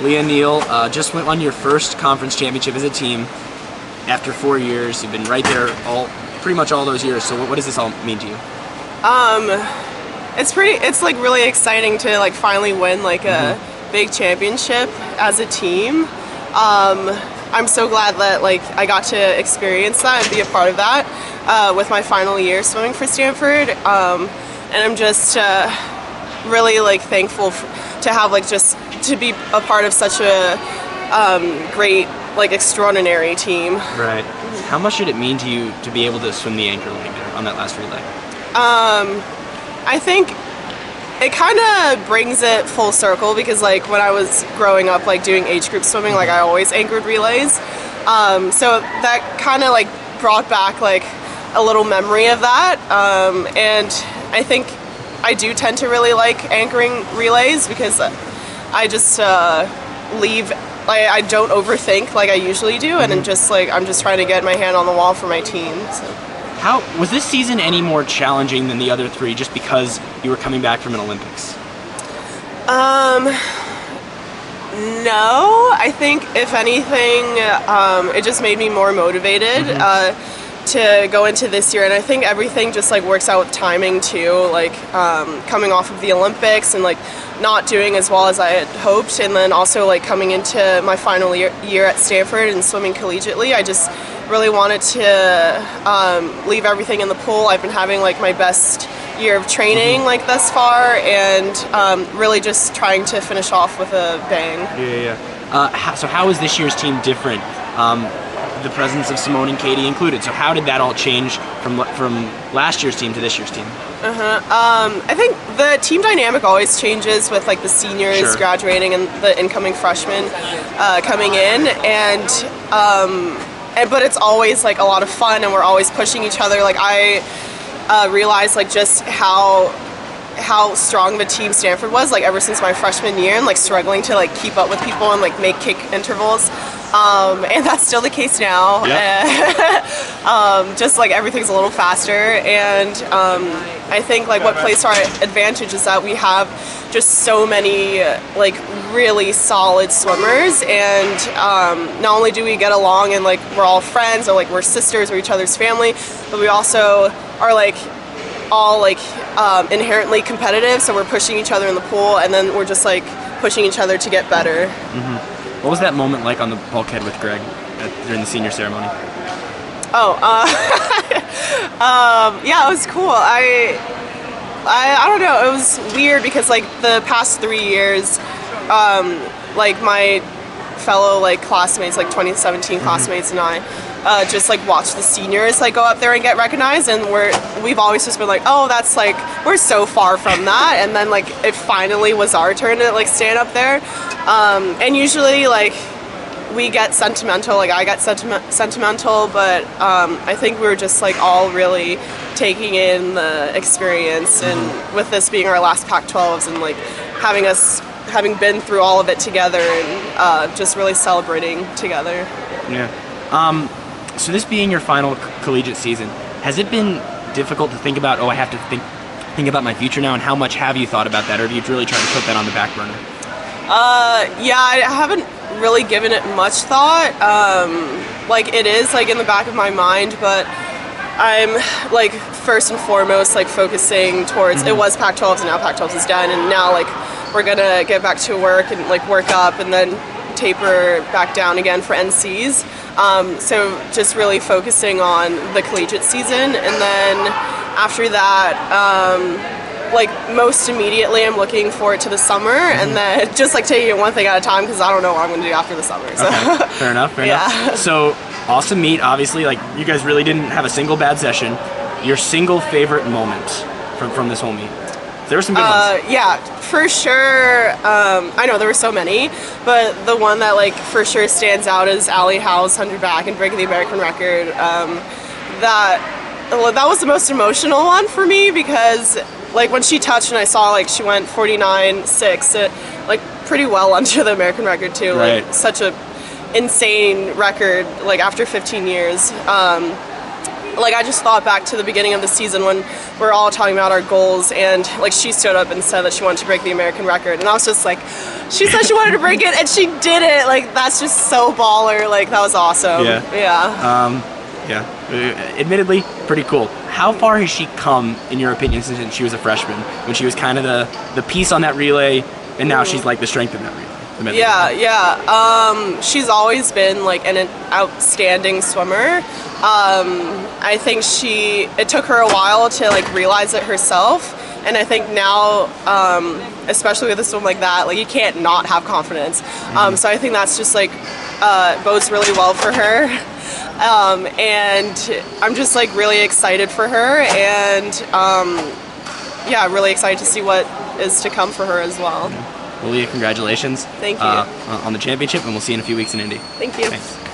Lia Neal just went on your first conference championship as a team after 4 years. You've been right there pretty much all those years. So what does this all mean to you? It's like really exciting to like finally win like a big championship as a team. I'm so glad that like I got to experience that and be a part of that with my final year swimming for Stanford. And I'm just really like thankful to have like just to be a part of such a great like extraordinary team. Right. How much did it mean to you to be able to swim the anchor leg there on that last relay? I think it kind of brings it full circle because like when I was growing up like doing age group swimming, like I always anchored relays. So that kind of like brought back like a little memory of that. And I think I do tend to really like anchoring relays because I just leave, like I don't overthink like I usually do, and I'm just trying to get my hand on the wall for my team. So. How was this season any more challenging than the other three just because you were coming back from an Olympics? No, I think if anything, it just made me more motivated to go into this year, and I think everything just like works out with timing too, like coming off of the Olympics and like not doing as well as I had hoped, and then also like coming into my final year at Stanford and swimming collegiately. I just really wanted to leave everything in the pool. I've been having like my best year of training like thus far, and really just trying to finish off with a bang. So how is this year's team different? The presence of Simone and Katie included. So how did that all change from last year's team to this year's team? I think the team dynamic always changes with like the seniors graduating and the incoming freshmen coming in, but it's always like a lot of fun, and we're always pushing each other. Like I realized like just how strong the team Stanford was like ever since my freshman year, and like struggling to like keep up with people and like make kick intervals, and that's still the case now. Just like everything's a little faster, and I think like what plays to our advantage is that we have just so many like really solid swimmers, and not only do we get along and like we're all friends or like we're sisters or each other's family, but we also are like all like inherently competitive, so we're pushing each other in the pool, and then we're just like pushing each other to get better. What was that moment like on the bulkhead with Greg during the senior ceremony? Yeah, it was cool. I don't know, it was weird because like the past 3 years, like my fellow like classmates, like 2017 classmates and I just like watch the seniors like go up there and get recognized, and we've always just been like, oh, that's like, we're so far from that, and then like it finally was our turn to like stand up there, and usually like we get sentimental, like I get sentimental, but I think we were just like all really taking in the experience, and with this being our last Pac-12s and like having been through all of it together, and just really celebrating together. So this being your final collegiate season, has it been difficult to think about, I have to think about my future now, and how much have you thought about that, or have you really tried to put that on the back burner? Yeah, I haven't really given it much thought. Like it is like in the back of my mind, but I'm like first and foremost like focusing towards, it was Pac-12s and now Pac-12s is done, and now like we're gonna get back to work and like work up and then taper back down again for NCs. So just really focusing on the collegiate season, and then after that, like most immediately I'm looking forward to the summer, and then just like taking it one thing at a time because I don't know what I'm going to do after the summer. So. Okay. Fair enough. So awesome meet, obviously, like you guys really didn't have a single bad session. Your single favorite moment from this whole meet? There were some good ones. Yeah, for sure. I know there were so many, but the one that like for sure stands out is Allie Howe's 100 back and breaking the American record. That was the most emotional one for me because like when she touched and I saw like she went 49.6, like pretty well under the American record too. Right. Like such a insane record like after 15 years. Like I just thought back to the beginning of the season when we're all talking about our goals, and like she stood up and said that she wanted to break the American record, and I was just like, She said she wanted to break it, and she did it. Like, that's just so baller. Like, that was awesome. Yeah. Admittedly, pretty cool. How far has she come, in your opinion, since she was a freshman, when she was kind of the piece on that relay, and now she's like the strength of that relay? She's always been like an outstanding swimmer. I think it took her a while to like realize it herself, and I think now, especially with a swim like that, like you can't not have confidence. So I think that's just like bodes really well for her. And I'm just like really excited for her, and really excited to see what is to come for her as well. Well, Leah, congratulations. Thank you. On the championship, and we'll see you in a few weeks in Indy. Thank you. Thanks.